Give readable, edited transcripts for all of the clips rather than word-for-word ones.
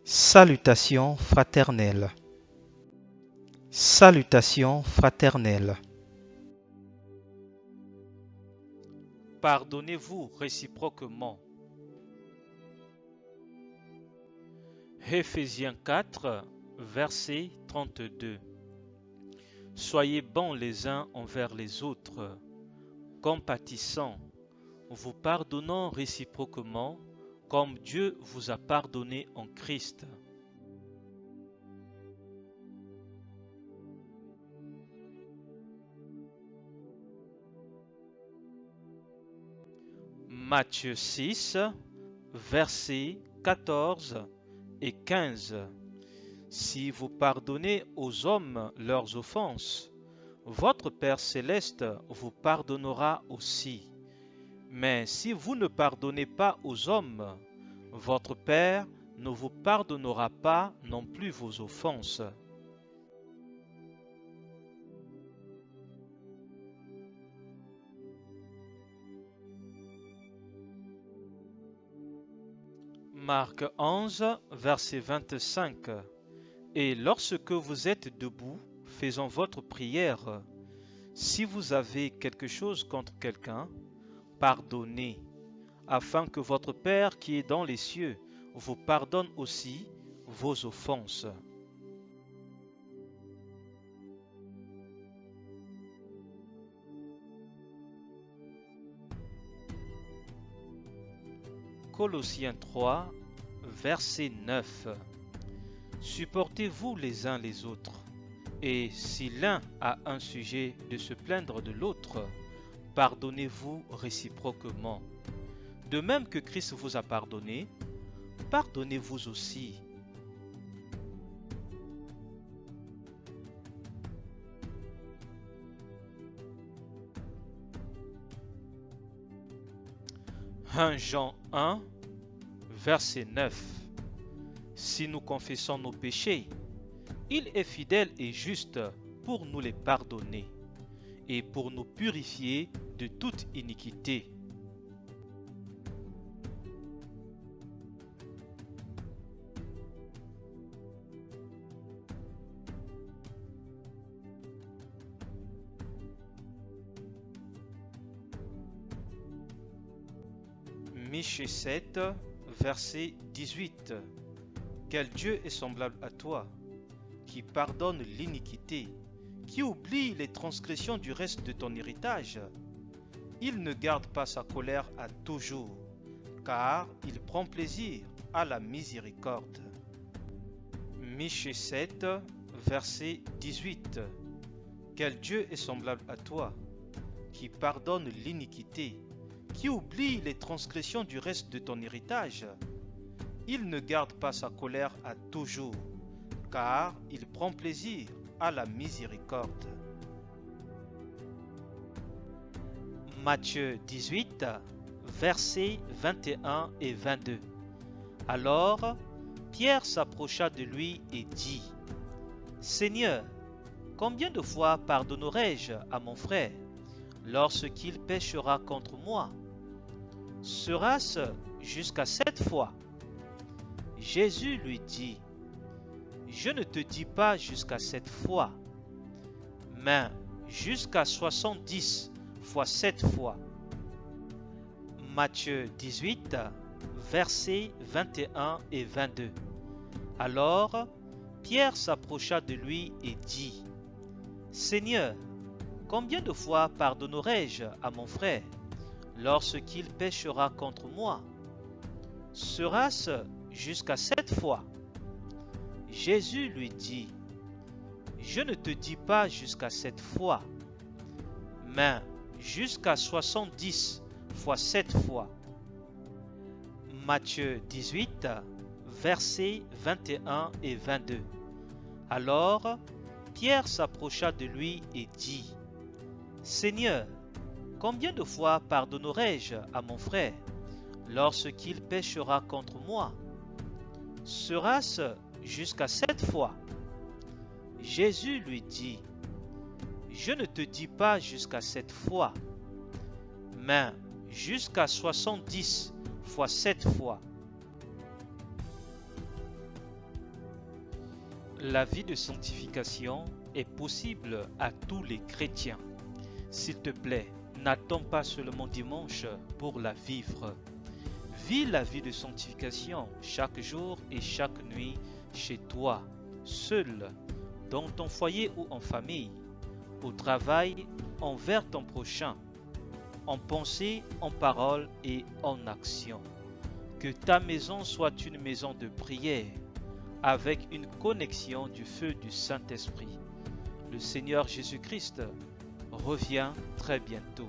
Salutations fraternelles. Salutations fraternelles. Pardonnez-vous réciproquement. Éphésiens 4, verset 32. Soyez bons les uns envers les autres, compatissants, vous pardonnant réciproquement, comme Dieu vous a pardonné en Christ. Matthieu 6, versets 14 et 15. Si vous pardonnez aux hommes leurs offenses, votre Père céleste vous pardonnera aussi. Mais si vous ne pardonnez pas aux hommes, votre Père ne vous pardonnera pas non plus vos offenses. Marc 11, verset 25. Et lorsque vous êtes debout, faisant votre prière, si vous avez quelque chose contre quelqu'un, pardonnez, afin que votre Père qui est dans les cieux vous pardonne aussi vos offenses. Colossiens 3, verset 9. Supportez-vous les uns les autres, et si l'un a un sujet de se plaindre de l'autre, pardonnez-vous réciproquement. De même que Christ vous a pardonné, pardonnez-vous aussi. Jean 1, verset 9. Si nous confessons nos péchés, il est fidèle et juste pour nous les pardonner et pour nous purifier de toute iniquité. Michée 7, verset 18. Quel Dieu est semblable à toi, qui pardonne l'iniquité, qui oublie les transgressions du reste de ton héritage. Il ne garde pas sa colère à toujours, car il prend plaisir à la miséricorde. Michée 7, verset 18. Quel Dieu est semblable à toi, qui pardonne l'iniquité, qui oublie les transgressions du reste de ton héritage. Il ne garde pas sa colère à toujours, car il prend plaisir à la miséricorde. Matthieu 18, versets 21 et 22. Alors, Pierre s'approcha de lui et dit : Seigneur, combien de fois pardonnerai-je à mon frère lorsqu'il péchera contre moi? Sera-ce jusqu'à 7 fois? Jésus lui dit : Je ne te dis pas jusqu'à 7 fois, mais jusqu'à 70 fois 7 fois. Matthieu 18, versets 21 et 22. Alors, Pierre s'approcha de lui et dit : Seigneur, combien de fois pardonnerai-je à mon frère lorsqu'il péchera contre moi? Sera-ce jusqu'à 7 fois? Jésus lui dit : Je ne te dis pas jusqu'à 7 fois, mais jusqu'à 70 fois 7 fois. Matthieu 18, versets 21 et 22. Alors, Pierre s'approcha de lui et dit : Seigneur, combien de fois pardonnerai-je à mon frère lorsqu'il péchera contre moi? Sera-ce jusqu'à 7 fois? Jésus lui dit : Je ne te dis pas jusqu'à 7 fois, mais jusqu'à 70 fois 7 fois. La vie de sanctification est possible à tous les chrétiens. S'il te plaît, n'attends pas seulement dimanche pour la vivre. Vis la vie de sanctification chaque jour et chaque nuit chez toi, seul, dans ton foyer ou en famille, au travail, envers ton prochain, en pensée, en parole et en action. Que ta maison soit une maison de prière, avec une connexion du feu du Saint-Esprit. Le Seigneur Jésus-Christ revient très bientôt.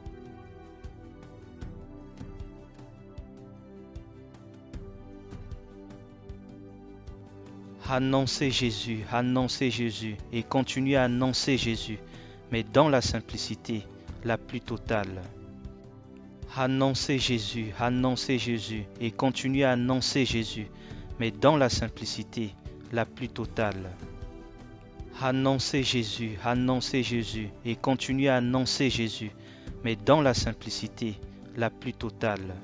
Annoncez Jésus et continuez à annoncer Jésus, mais dans la simplicité la plus totale. Annoncez Jésus et continuez à annoncer Jésus, mais dans la simplicité la plus totale. Annoncez Jésus et continuez à annoncer Jésus, mais dans la simplicité la plus totale.